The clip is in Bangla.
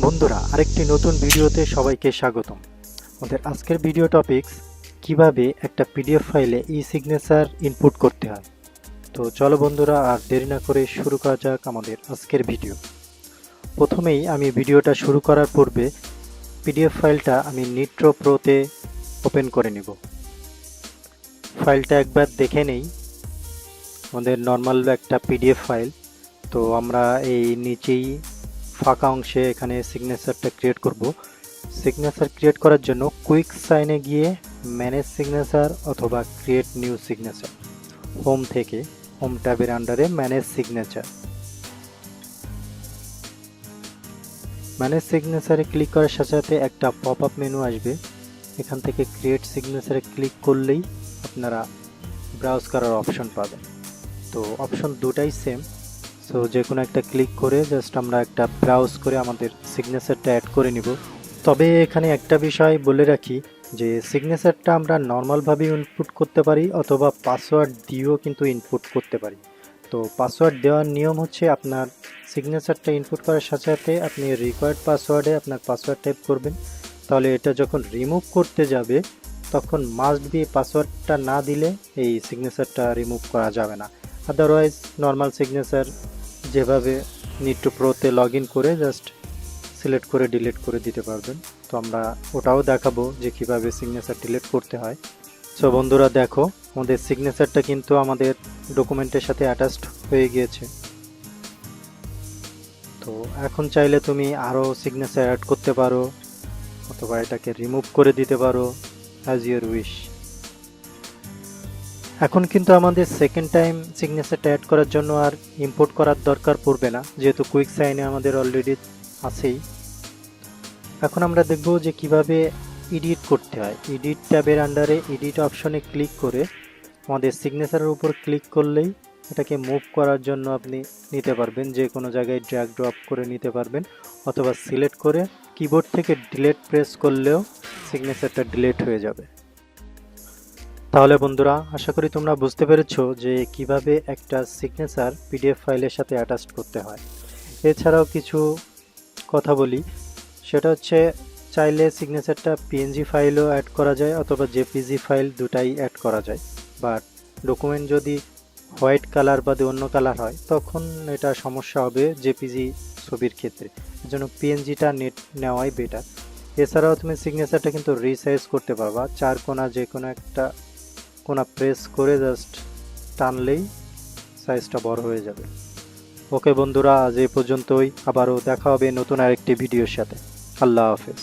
বন্ধুরা, আরেকটি নতুন ভিডিওতে সবাইকে স্বাগতম। আমাদের আজকের ভিডিও টপিকস কিভাবে একটা পিডিএফ ফাইলে ই-সিগনেচার ইনপুট করতে হয়। তো চলো বন্ধুরা, আর দেরি না করে শুরু করা যাক আমাদের আজকের ভিডিও। প্রথমেই আমি ভিডিওটা শুরু করার পূর্বে পিডিএফ ফাইলটা আমি নিট্রো প্রোতে ওপেন করে নেব। ফাইলটা একবার দেখে নেই। আমাদের নর্মাল একটা পিডিএফ ফাইল। তো আমরা এই নিচেই ফাঁকা অংশে এখানে সিগনেচারটা ক্রিয়েট করব। সিগনেচার ক্রিয়েট করার জন্য কুইক সাইনে গিয়ে ম্যানেজ সিগনেচার অথবা ক্রিয়েট নিউ সিগনেচার, হোম থেকে হোম ট্যাবের আন্ডারে ম্যানেজ সিগনেচার। ম্যানেজ সিগনেচারে ক্লিক করার সাথে সাথে একটা পপ আপ মেনু আসবে। এখান থেকে ক্রিয়েট সিগনেচারে ক্লিক করলেই আপনারা ব্রাউজ করার অপশন পাবেন। তো অপশন দুটাই সেম। সো যে কোনো একটা ক্লিক করে জাস্ট আমরা একটা ব্রাউজ করে আমাদের সিগনেচারটা অ্যাড করে নিব। তবে এখানে একটা বিষয় বলে রাখি যে সিগনেচারটা আমরা নর্মালভাবে ইনপুট করতে পারি অথবা পাসওয়ার্ড দিয়েও কিন্তু ইনপুট করতে পারি। তো পাসওয়ার্ড দেওয়ার নিয়ম হচ্ছে আপনার সিগনেচারটা ইনপুট করার সাথে সাথে আপনি রিকোয়ার্ড পাসওয়ার্ডে আপনার পাসওয়ার্ড টাইপ করবেন। তাহলে এটা যখন রিমুভ করতে যাবে তখন মাস্ট বি পাসওয়ার্ডটা না দিলে এই সিগনেচারটা রিমুভ করা যাবে না। আদারওয়াইজ নর্মাল সিগনেচার যেভাবে নিট্রো প্রোতে লগ ইন করে জাস্ট সিলেক্ট করে ডিলিট করে দিতে পারবেন। তো আমরা ওটাও দেখাবো যে কিভাবে সিগনেচার ডিলিট করতে হয়। সো বন্ধুরা দেখো, আমাদের সিগনেচারটা কিন্তু আমাদের ডকুমেন্টের সাথে অ্যাটাচড হয়ে গিয়েছে। তো এখন চাইলে তুমি আরও সিগনেচার অ্যাড করতে পারো অথবা এটাকে রিমুভ করে দিতে পারো, অ্যাজ ইউর উইশ। এখন কিন্তু আমাদের সেকেন্ড টাইম সিগনেচারটা অ্যাড করার জন্য আর ইম্পোর্ট করার দরকার পড়বে না, যেহেতু কুইক সাইনে আমাদের অলরেডি আছেই। এখন আমরা দেখব যে কিভাবে এডিট করতে হয়। এডিট ট্যাবের আন্ডারে এডিট অপশনে ক্লিক করে আমাদের সিগনেচারের উপর ক্লিক করলেই এটাকে মুভ করার জন্য আপনি নিতে পারবেন, যে কোনো জায়গায় ড্র্যাগ ড্রপ করে নিতে পারবেন অথবা সিলেক্ট করে কিবোর্ড থেকে ডিলিট প্রেস করলেও সিগনেচারটা ডিলিট হয়ে যাবে। তাহলে বন্ধুরা, আশা করি তোমরা বুঝতে পেরেছো যে কিভাবে একটা সিগনেচার পিডিএফ ফাইলের সাথে অ্যাটাচ করতে হয়। এছাড়াও কিছু কথা বলি, সেটা হচ্ছে চাইলে সিগনেচারটা পিএনজি ফাইলও অ্যাড করা যায় অথবা জেপিজি ফাইল, দুটাই অ্যাড করা যায়। বাট ডকুমেন্ট যদি হোয়াইট কালার বাদে অন্য কালার হয় তখন এটা সমস্যা হবে জেপিজি ছবির ক্ষেত্রে, এজন্য পিএনজিটা নেওয়াই বেটার। এছাড়াও তুমি সিগনেচারটা কিন্তু রিসাইজ করতে পারবা। চার কোণা যে কোনো একটা কোণা প্রেস করে জাস্ট টানলেই সাইজটা বড় হয়ে যাবে। ওকে বন্ধুরা, আজ এই পর্যন্তই। আবারও দেখা হবে নতুন আরেকটি ভিডিওর সাথে। আল্লাহ হাফেজ।